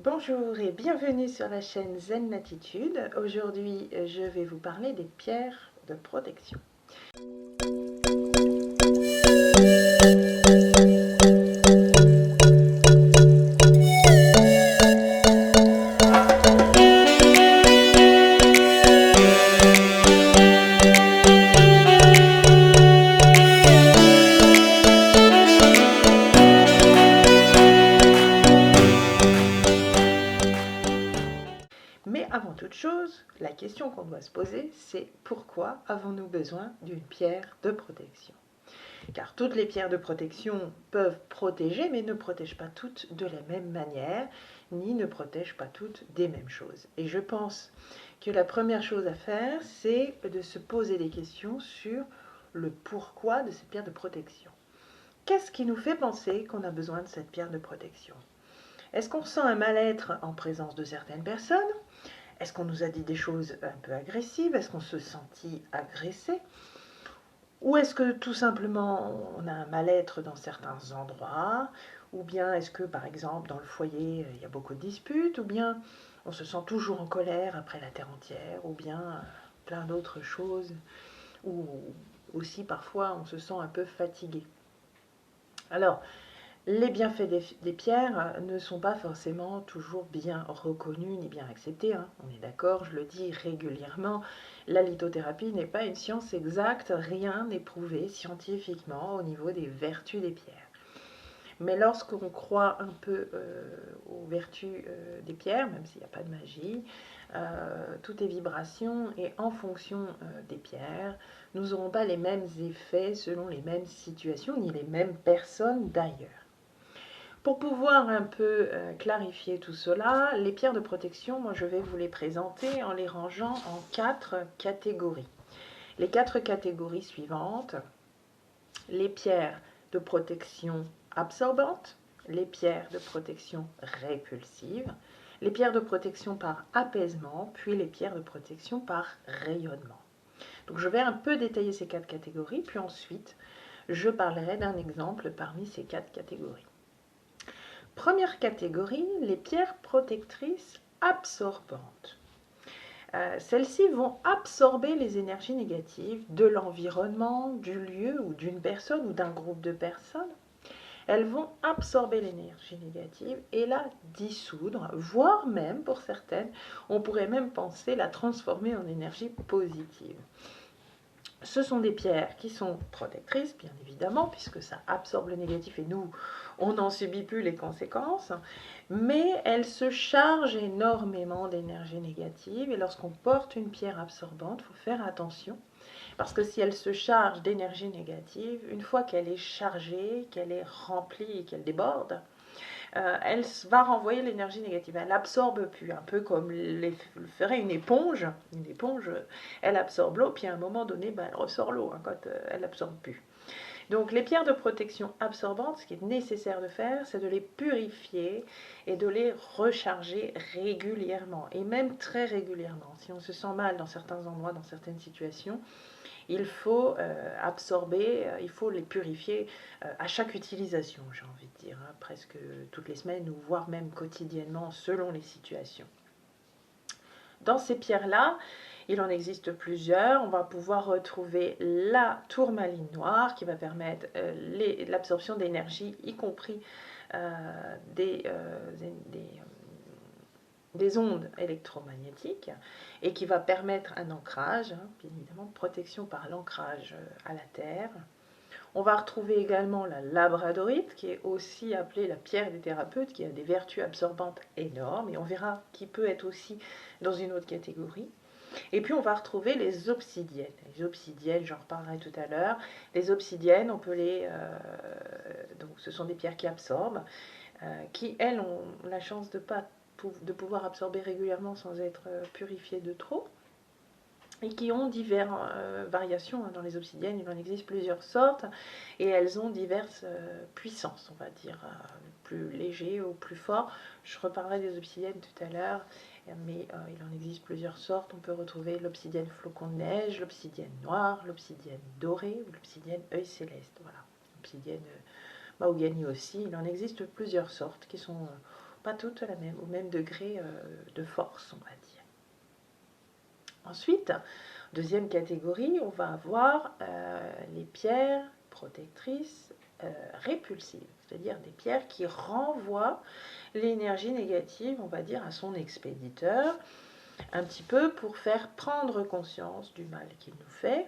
Bonjour et bienvenue sur la chaîne Zen Latitude. Aujourd'hui, je vais vous parler des pierres de protection. Mais avant toute chose, la question qu'on doit se poser, c'est pourquoi avons-nous besoin d'une pierre de protection? Car toutes les pierres de protection peuvent protéger, mais ne protègent pas toutes de la même manière, ni ne protègent pas toutes des mêmes choses. Et je pense que la première chose à faire, c'est de se poser des questions sur le pourquoi de cette pierre de protection. Qu'est-ce qui nous fait penser qu'on a besoin de cette pierre de protection? Est-ce qu'on sent un mal-être en présence de certaines personnes? Est-ce qu'on nous a dit des choses un peu agressives? Est-ce qu'on se sentit agressé? Ou est-ce que tout simplement on a un mal-être dans certains endroits? Ou bien est-ce que par exemple dans le foyer il y a beaucoup de disputes? Ou bien on se sent toujours en colère après la terre entière? Ou bien plein d'autres choses? Ou aussi parfois on se sent un peu fatigué. Alors, les bienfaits des pierres ne sont pas forcément toujours bien reconnus ni bien acceptés, hein. On est d'accord, je le dis régulièrement, la lithothérapie n'est pas une science exacte, rien n'est prouvé scientifiquement au niveau des vertus des pierres. Mais lorsqu'on croit un peu aux vertus des pierres, même s'il n'y a pas de magie, tout est vibration et en fonction des pierres, nous n'aurons pas les mêmes effets selon les mêmes situations ni les mêmes personnes d'ailleurs. Pour pouvoir un peu clarifier tout cela, les pierres de protection, moi je vais vous les présenter en les rangeant en 4 catégories. Les 4 catégories suivantes: les pierres de protection absorbantes, les pierres de protection répulsives, les pierres de protection par apaisement, puis les pierres de protection par rayonnement. Donc je vais un peu détailler ces 4 catégories, puis ensuite je parlerai d'un exemple parmi ces 4 catégories. Première catégorie, les pierres protectrices absorbantes. Celles-ci vont absorber les énergies négatives de l'environnement, du lieu ou d'une personne ou d'un groupe de personnes. Elles vont absorber l'énergie négative et la dissoudre, voire même, pour certaines, on pourrait même penser la transformer en énergie positive. Ce sont des pierres qui sont protectrices, bien évidemment, puisque ça absorbe le négatif et nous, on n'en subit plus les conséquences, mais elles se chargent énormément d'énergie négative et lorsqu'on porte une pierre absorbante, il faut faire attention, parce que si elle se charge d'énergie négative, une fois qu'elle est chargée, qu'elle est remplie et qu'elle déborde, elle va renvoyer l'énergie négative. Elle absorbe plus, un peu comme le ferait une éponge. Une éponge, elle absorbe l'eau, puis à un moment donné, elle ressort l'eau quand elle n'absorbe plus. Donc les pierres de protection absorbantes, ce qui est nécessaire de faire, c'est de les purifier et de les recharger régulièrement, et même très régulièrement. Si on se sent mal dans certains endroits, dans certaines situations, il faut absorber, il faut les purifier à chaque utilisation, j'ai envie de dire, hein, presque toutes les semaines ou voire même quotidiennement selon les situations. Dans ces pierres-là, il en existe plusieurs. On va pouvoir retrouver la tourmaline noire qui va permettre l'absorption d'énergie, y compris des ondes électromagnétiques, et qui va permettre un ancrage, hein, bien évidemment, protection par l'ancrage à la terre. On va retrouver également la labradorite, qui est aussi appelée la pierre des thérapeutes, qui a des vertus absorbantes énormes, et on verra qui peut être aussi dans une autre catégorie. Et puis on va retrouver les obsidiennes. Les obsidiennes, j'en reparlerai tout à l'heure. Les obsidiennes, on peut donc ce sont des pierres qui absorbent, qui elles ont la chance de pouvoir absorber régulièrement sans être purifiées de trop, et qui ont diverses variations. Dans les obsidiennes, il en existe plusieurs sortes, et elles ont diverses puissances, on va dire, plus léger ou plus fort. Je reparlerai des obsidiennes tout à l'heure, mais il en existe plusieurs sortes. On peut retrouver l'obsidienne flocon de neige, l'obsidienne noire, l'obsidienne dorée ou l'obsidienne œil céleste. Voilà, l'obsidienne mahogany aussi. Il en existe plusieurs sortes qui sont pas toutes au même degré de force, on va dire. Ensuite, deuxième catégorie, on va avoir les pierres protectrices répulsives, c'est-à-dire des pierres qui renvoient l'énergie négative, on va dire, à son expéditeur, un petit peu pour faire prendre conscience du mal qu'il nous fait,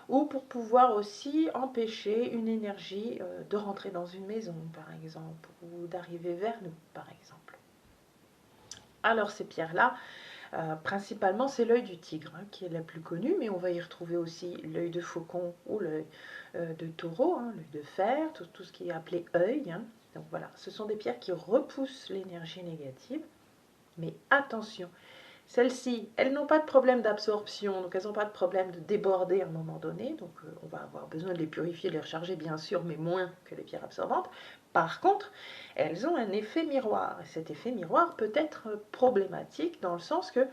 ou pour pouvoir aussi empêcher une énergie de rentrer dans une maison, par exemple, ou d'arriver vers nous, par exemple. Alors ces pierres-là, principalement c'est l'œil du tigre qui est la plus connue, mais on va y retrouver aussi l'œil de faucon ou l'œil de taureau, l'œil de fer, tout ce qui est appelé œil. Donc voilà, ce sont des pierres qui repoussent l'énergie négative, mais attention, celles-ci, elles n'ont pas de problème d'absorption, donc elles n'ont pas de problème de déborder à un moment donné, donc on va avoir besoin de les purifier, de les recharger bien sûr, mais moins que les pierres absorbantes. Par contre, elles ont un effet miroir, et cet effet miroir peut être problématique dans le sens que,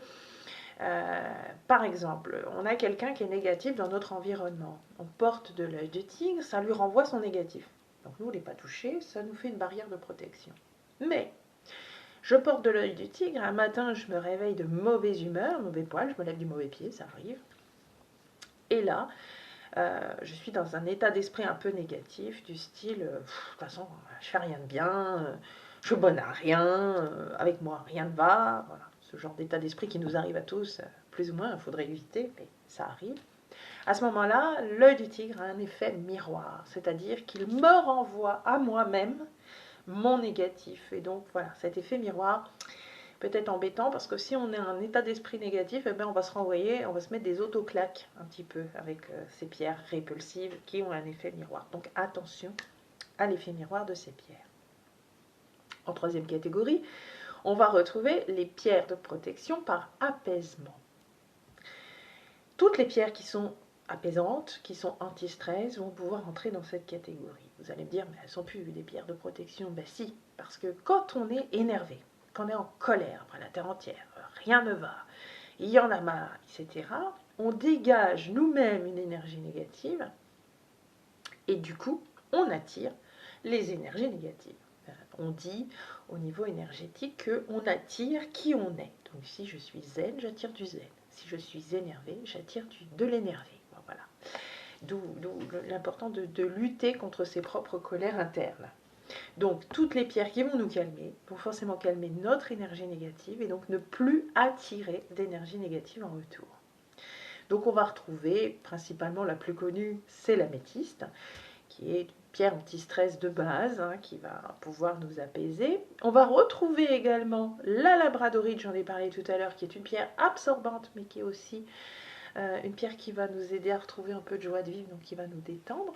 par exemple, on a quelqu'un qui est négatif dans notre environnement, on porte de l'œil de tigre, ça lui renvoie son négatif. Donc nous, on n'est pas touché, ça nous fait une barrière de protection. Mais je porte de l'œil du tigre, un matin je me réveille de mauvaise humeur, mauvais poil, je me lève du mauvais pied, ça arrive. Et là, je suis dans un état d'esprit un peu négatif, du style, de toute façon, je fais rien de bien, je suis bonne à rien, avec moi rien ne va, voilà. Ce genre d'état d'esprit qui nous arrive à tous, plus ou moins, il faudrait éviter, mais ça arrive. À ce moment-là, l'œil du tigre a un effet miroir, c'est-à-dire qu'il me renvoie à moi-même mon négatif. Et donc voilà, cet effet miroir peut être embêtant parce que si on est en état d'esprit négatif, eh bien, on va se renvoyer, on va se mettre des autoclaques un petit peu avec ces pierres répulsives qui ont un effet miroir. Donc attention à l'effet miroir de ces pierres. En troisième catégorie, on va retrouver les pierres de protection par apaisement. Toutes les pierres qui sont apaisantes, qui sont anti-stress, vont pouvoir entrer dans cette catégorie. Vous allez me dire, mais elles sont plus des pierres de protection. Ben si, parce que quand on est énervé, quand on est en colère après la terre entière, rien ne va, il y en a marre, etc., on dégage nous-mêmes une énergie négative et du coup, on attire les énergies négatives. On dit au niveau énergétique qu'on attire qui on est. Donc si je suis zen, j'attire du zen. Si je suis énervé, j'attire de l'énervé. Voilà. D'où l'important de lutter contre ses propres colères internes. Donc toutes les pierres qui vont nous calmer vont forcément calmer notre énergie négative et donc ne plus attirer d'énergie négative en retour. Donc on va retrouver, principalement la plus connue, c'est l'améthyste, qui est une pierre anti-stress de base, qui va pouvoir nous apaiser. On va retrouver également la labradorite, j'en ai parlé tout à l'heure, qui est une pierre absorbante, mais qui est aussi une pierre qui va nous aider à retrouver un peu de joie de vivre, donc qui va nous détendre.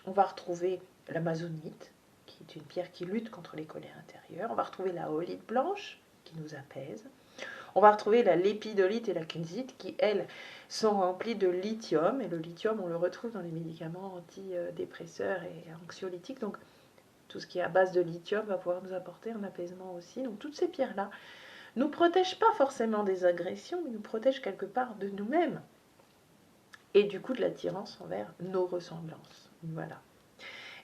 On va retrouver l'amazonite, qui est une pierre qui lutte contre les colères intérieures. On va retrouver la holite blanche, qui nous apaise. On va retrouver la lépidolite et la kunzite, qui, elles, sont remplies de lithium. Et le lithium, on le retrouve dans les médicaments antidépresseurs et anxiolytiques. Donc, tout ce qui est à base de lithium va pouvoir nous apporter un apaisement aussi. Donc, toutes ces pierres-là ne nous protègent pas forcément des agressions, mais nous protègent quelque part de nous-mêmes. Et du coup, de l'attirance envers nos ressemblances. Voilà.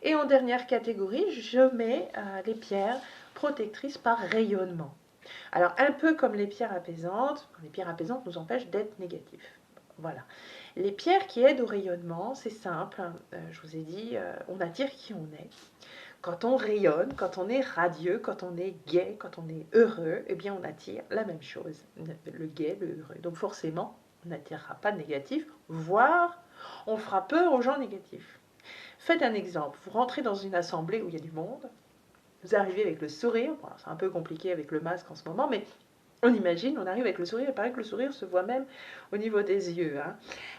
Et en dernière catégorie, je mets les pierres protectrices par rayonnement. Alors, un peu comme les pierres apaisantes nous empêchent d'être négatifs. Voilà. Les pierres qui aident au rayonnement, c'est simple. Je vous ai dit, on attire qui on est. Quand on rayonne, quand on est radieux, quand on est gai, quand on est heureux, eh bien, on attire la même chose. Le gai, le heureux. Donc, forcément, on n'attirera pas de négatif, voire on fera peur aux gens négatifs. Faites un exemple. Vous rentrez dans une assemblée où il y a du monde. Vous arrivez avec le sourire, bon, c'est un peu compliqué avec le masque en ce moment, mais on imagine, on arrive avec le sourire, il paraît que le sourire se voit même au niveau des yeux.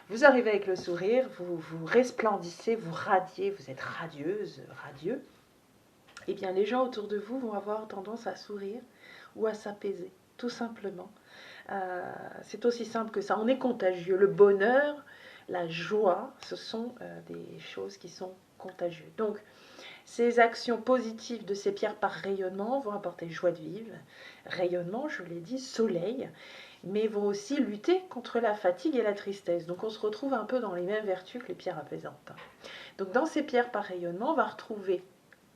Vous arrivez avec le sourire, vous resplendissez, vous radiez, vous êtes radieuse, radieux. Eh bien, les gens autour de vous vont avoir tendance à sourire ou à s'apaiser, tout simplement. C'est aussi simple que ça, on est contagieux. Le bonheur, la joie, ce sont des choses qui sont contagieuses. Donc, ces actions positives de ces pierres par rayonnement vont apporter joie de vivre, rayonnement, je l'ai dit, soleil, mais vont aussi lutter contre la fatigue et la tristesse. Donc on se retrouve un peu dans les mêmes vertus que les pierres apaisantes. Donc dans ces pierres par rayonnement, on va retrouver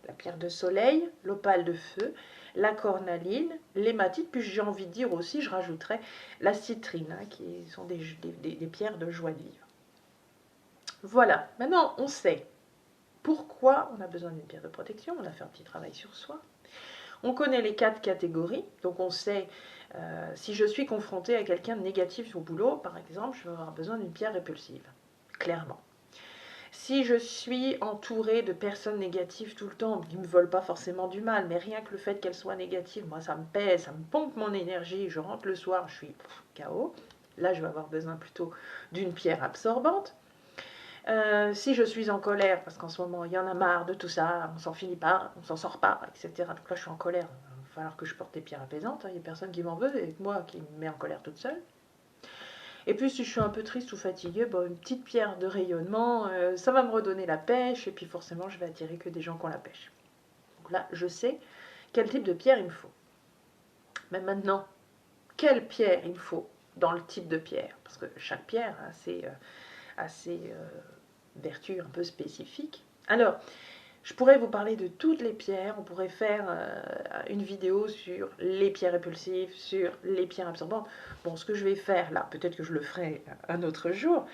la pierre de soleil, l'opale de feu, la cornaline, l'hématite, puis j'ai envie de dire aussi, je rajouterais la citrine, hein, qui sont des pierres de joie de vivre. Voilà, maintenant on sait pourquoi on a besoin d'une pierre de protection, on a fait un petit travail sur soi. On connaît les 4 catégories, donc on sait si je suis confrontée à quelqu'un de négatif au boulot, par exemple, je vais avoir besoin d'une pierre répulsive, clairement. Si je suis entourée de personnes négatives tout le temps, qui ne me veulent pas forcément du mal, mais rien que le fait qu'elles soient négatives, moi ça me pèse, ça me pompe mon énergie, je rentre le soir, je suis KO. Là, je vais avoir besoin plutôt d'une pierre absorbante. Si je suis en colère, parce qu'en ce moment, il y en a marre de tout ça, on s'en finit pas, on s'en sort pas, etc. Donc là, je suis en colère, il va falloir que je porte des pierres apaisantes, hein. Il n'y a personne qui m'en veut, et moi qui me met en colère toute seule. Et puis si je suis un peu triste ou fatiguée, bon, une petite pierre de rayonnement, ça va me redonner la pêche, et puis forcément je vais attirer que des gens qui ont la pêche. Donc là, je sais quel type de pierre il me faut. Mais maintenant, quelle pierre il me faut dans le type de pierre? Parce que chaque pierre a ses vertus un peu spécifiques. Alors, je pourrais vous parler de toutes les pierres, on pourrait faire une vidéo sur les pierres répulsives, sur les pierres absorbantes. Bon, ce que je vais faire là, peut-être que je le ferai un autre jour,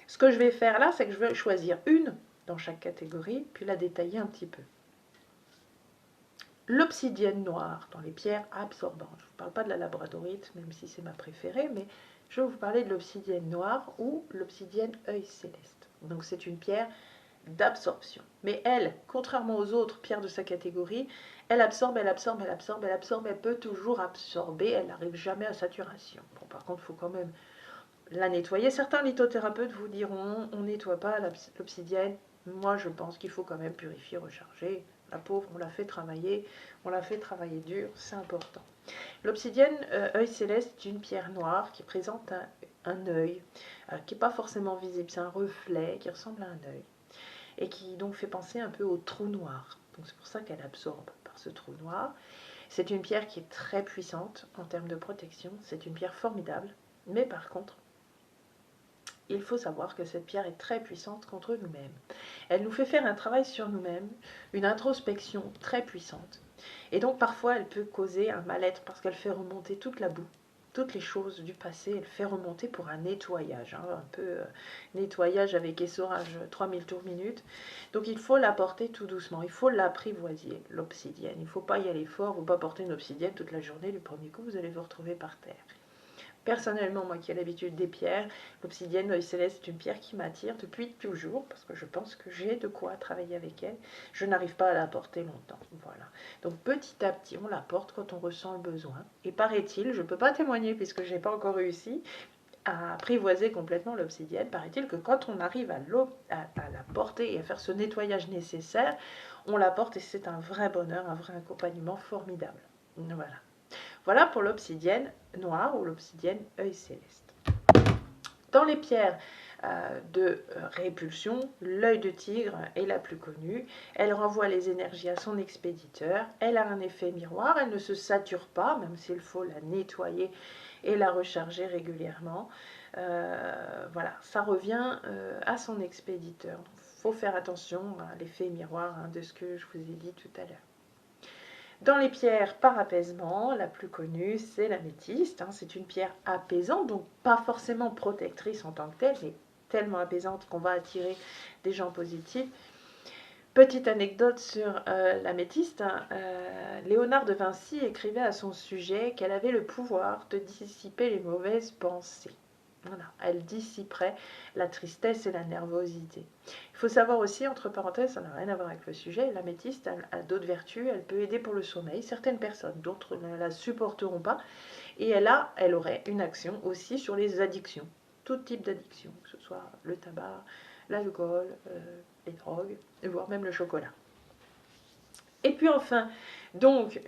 ce que je vais faire là, c'est que je vais choisir une dans chaque catégorie, puis la détailler un petit peu. L'obsidienne noire dans les pierres absorbantes. Je ne vous parle pas de la labradorite, même si c'est ma préférée, mais je vais vous parler de l'obsidienne noire ou l'obsidienne œil céleste. Donc c'est une pierre d'absorption. Mais elle, contrairement aux autres pierres de sa catégorie, elle absorbe, elle absorbe, elle absorbe, elle absorbe, elle peut toujours absorber, elle n'arrive jamais à saturation. Bon, par contre, il faut quand même la nettoyer. Certains lithothérapeutes vous diront, on ne nettoie pas l'obsidienne. Moi, je pense qu'il faut quand même purifier, recharger. La pauvre, on l'a fait travailler dur, c'est important. L'obsidienne œil céleste est une pierre noire qui présente un œil, qui n'est pas forcément visible, c'est un reflet qui ressemble à un œil et qui donc fait penser un peu au trou noir. Donc c'est pour ça qu'elle absorbe par ce trou noir. C'est une pierre qui est très puissante en termes de protection, c'est une pierre formidable, mais par contre, il faut savoir que cette pierre est très puissante contre nous-mêmes. Elle nous fait faire un travail sur nous-mêmes, une introspection très puissante. Et donc parfois elle peut causer un mal-être parce qu'elle fait remonter toute la boue, toutes les choses du passé, elle fait remonter pour un nettoyage, hein, un peu nettoyage avec essorage 3000 tours minute. Donc il faut la porter tout doucement, il faut l'apprivoiser, l'obsidienne. Il ne faut pas y aller fort, il ne faut pas porter une obsidienne toute la journée, du premier coup vous allez vous retrouver par terre. Personnellement, moi qui ai l'habitude des pierres, l'obsidienne œil céleste est une pierre qui m'attire depuis toujours, parce que je pense que j'ai de quoi travailler avec elle. Je n'arrive pas à la porter longtemps. Voilà. Donc petit à petit, on la porte quand on ressent le besoin. Et paraît-il, je ne peux pas témoigner puisque je n'ai pas encore réussi à apprivoiser complètement l'obsidienne, paraît-il que quand on arrive à la porter et à faire ce nettoyage nécessaire, on la porte et c'est un vrai bonheur, un vrai accompagnement formidable. Voilà. Voilà pour l'obsidienne noire ou l'obsidienne œil céleste. Dans les pierres de répulsion, l'œil de tigre est la plus connue. Elle renvoie les énergies à son expéditeur. Elle a un effet miroir. Elle ne se sature pas, même s'il faut la nettoyer et la recharger régulièrement. Voilà, ça revient à son expéditeur. Il faut faire attention à l'effet miroir de ce que je vous ai dit tout à l'heure. Dans les pierres par apaisement, la plus connue, c'est l'améthyste. C'est une pierre apaisante, donc pas forcément protectrice en tant que telle, mais tellement apaisante qu'on va attirer des gens positifs. Petite anecdote sur l'améthyste, Léonard de Vinci écrivait à son sujet qu'elle avait le pouvoir de dissiper les mauvaises pensées. Voilà, elle dissiperait la tristesse et la nervosité. Il faut savoir aussi, entre parenthèses, ça n'a rien à voir avec le sujet, l'améthyste a d'autres vertus, elle peut aider pour le sommeil, certaines personnes, d'autres ne la supporteront pas, et elle aurait une action aussi sur les addictions, tout type d'addiction, que ce soit le tabac, l'alcool, les drogues, voire même le chocolat. Et puis enfin, donc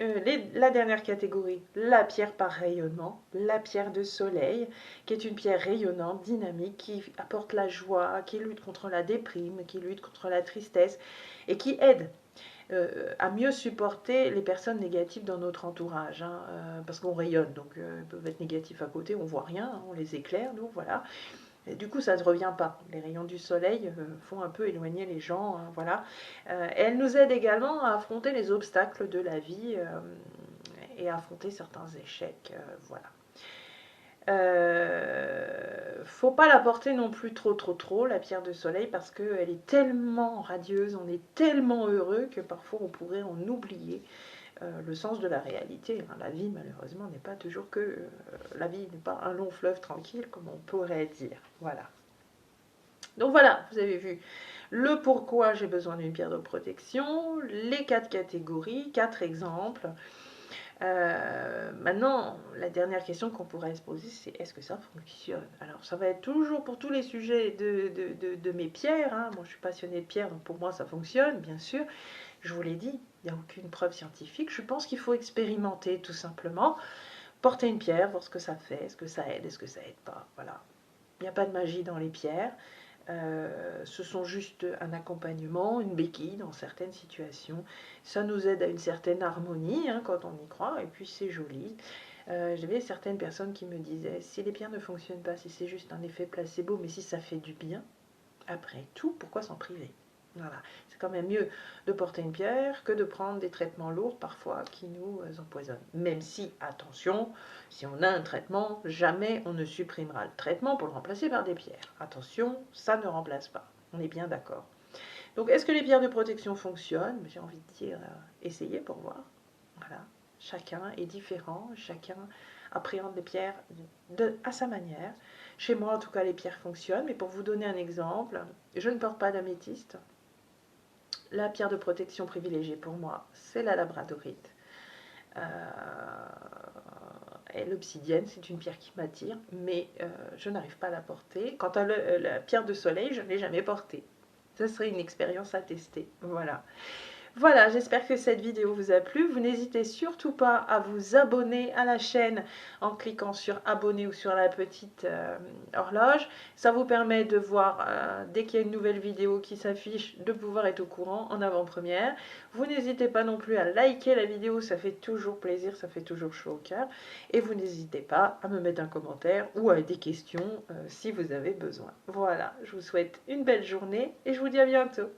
la dernière catégorie, la pierre par rayonnement, la pierre de soleil, qui est une pierre rayonnante, dynamique, qui apporte la joie, qui lutte contre la déprime, qui lutte contre la tristesse et qui aide à mieux supporter les personnes négatives dans notre entourage, parce qu'on rayonne, donc ils peuvent être négatifs à côté, on ne voit rien, on les éclaire, donc voilà. Et du coup, ça ne revient pas. Les rayons du soleil font un peu éloigner les gens. Voilà. Elle nous aide également à affronter les obstacles de la vie et affronter certains échecs. Voilà. Faut pas la porter non plus trop, la pierre de soleil, parce qu'elle est tellement radieuse, on est tellement heureux que parfois on pourrait en oublier le sens de la réalité. La vie, malheureusement, n'est pas toujours que... la vie n'est pas un long fleuve tranquille, comme on pourrait dire. Voilà. Donc voilà, vous avez vu le pourquoi j'ai besoin d'une pierre de protection, les 4 catégories, 4 exemples. Maintenant, la dernière question qu'on pourrait se poser, c'est est-ce que ça fonctionne? Alors, ça va être toujours pour tous les sujets de mes pierres. Hein. Moi, je suis passionnée de pierres, donc pour moi, ça fonctionne, bien sûr. Je vous l'ai dit, il n'y a aucune preuve scientifique. Je pense qu'il faut expérimenter, tout simplement. Porter une pierre, voir ce que ça fait, est-ce que ça aide, est-ce que ça aide pas. Voilà. Il n'y a pas de magie dans les pierres. Ce sont juste un accompagnement, une béquille dans certaines situations. Ça nous aide à une certaine harmonie hein, quand on y croit, et puis c'est joli. J'avais certaines personnes qui me disaient, si les pierres ne fonctionnent pas, si c'est juste un effet placebo, mais si ça fait du bien, après tout, pourquoi s'en priver? Voilà, c'est quand même mieux de porter une pierre que de prendre des traitements lourds parfois qui nous empoisonnent. Même si, attention, si on a un traitement, jamais on ne supprimera le traitement pour le remplacer par des pierres. Attention, ça ne remplace pas. On est bien d'accord. Donc, est-ce que les pierres de protection fonctionnent? J'ai envie de dire, essayez pour voir. Voilà, chacun est différent, chacun appréhende les pierres à sa manière. Chez moi, en tout cas, les pierres fonctionnent. Mais pour vous donner un exemple, je ne porte pas d'améthyste. La pierre de protection privilégiée pour moi, c'est la labradorite. Et l'obsidienne, c'est une pierre qui m'attire, mais je n'arrive pas à la porter. Quant à la pierre de soleil, je ne l'ai jamais portée. Ce serait une expérience à tester. Voilà. Voilà, j'espère que cette vidéo vous a plu. Vous n'hésitez surtout pas à vous abonner à la chaîne en cliquant sur abonner ou sur la petite horloge. Ça vous permet de voir dès qu'il y a une nouvelle vidéo qui s'affiche, de pouvoir être au courant en avant-première. Vous n'hésitez pas non plus à liker la vidéo, ça fait toujours plaisir, ça fait toujours chaud au cœur. Et vous n'hésitez pas à me mettre un commentaire ou à des questions si vous avez besoin. Voilà, je vous souhaite une belle journée et je vous dis à bientôt.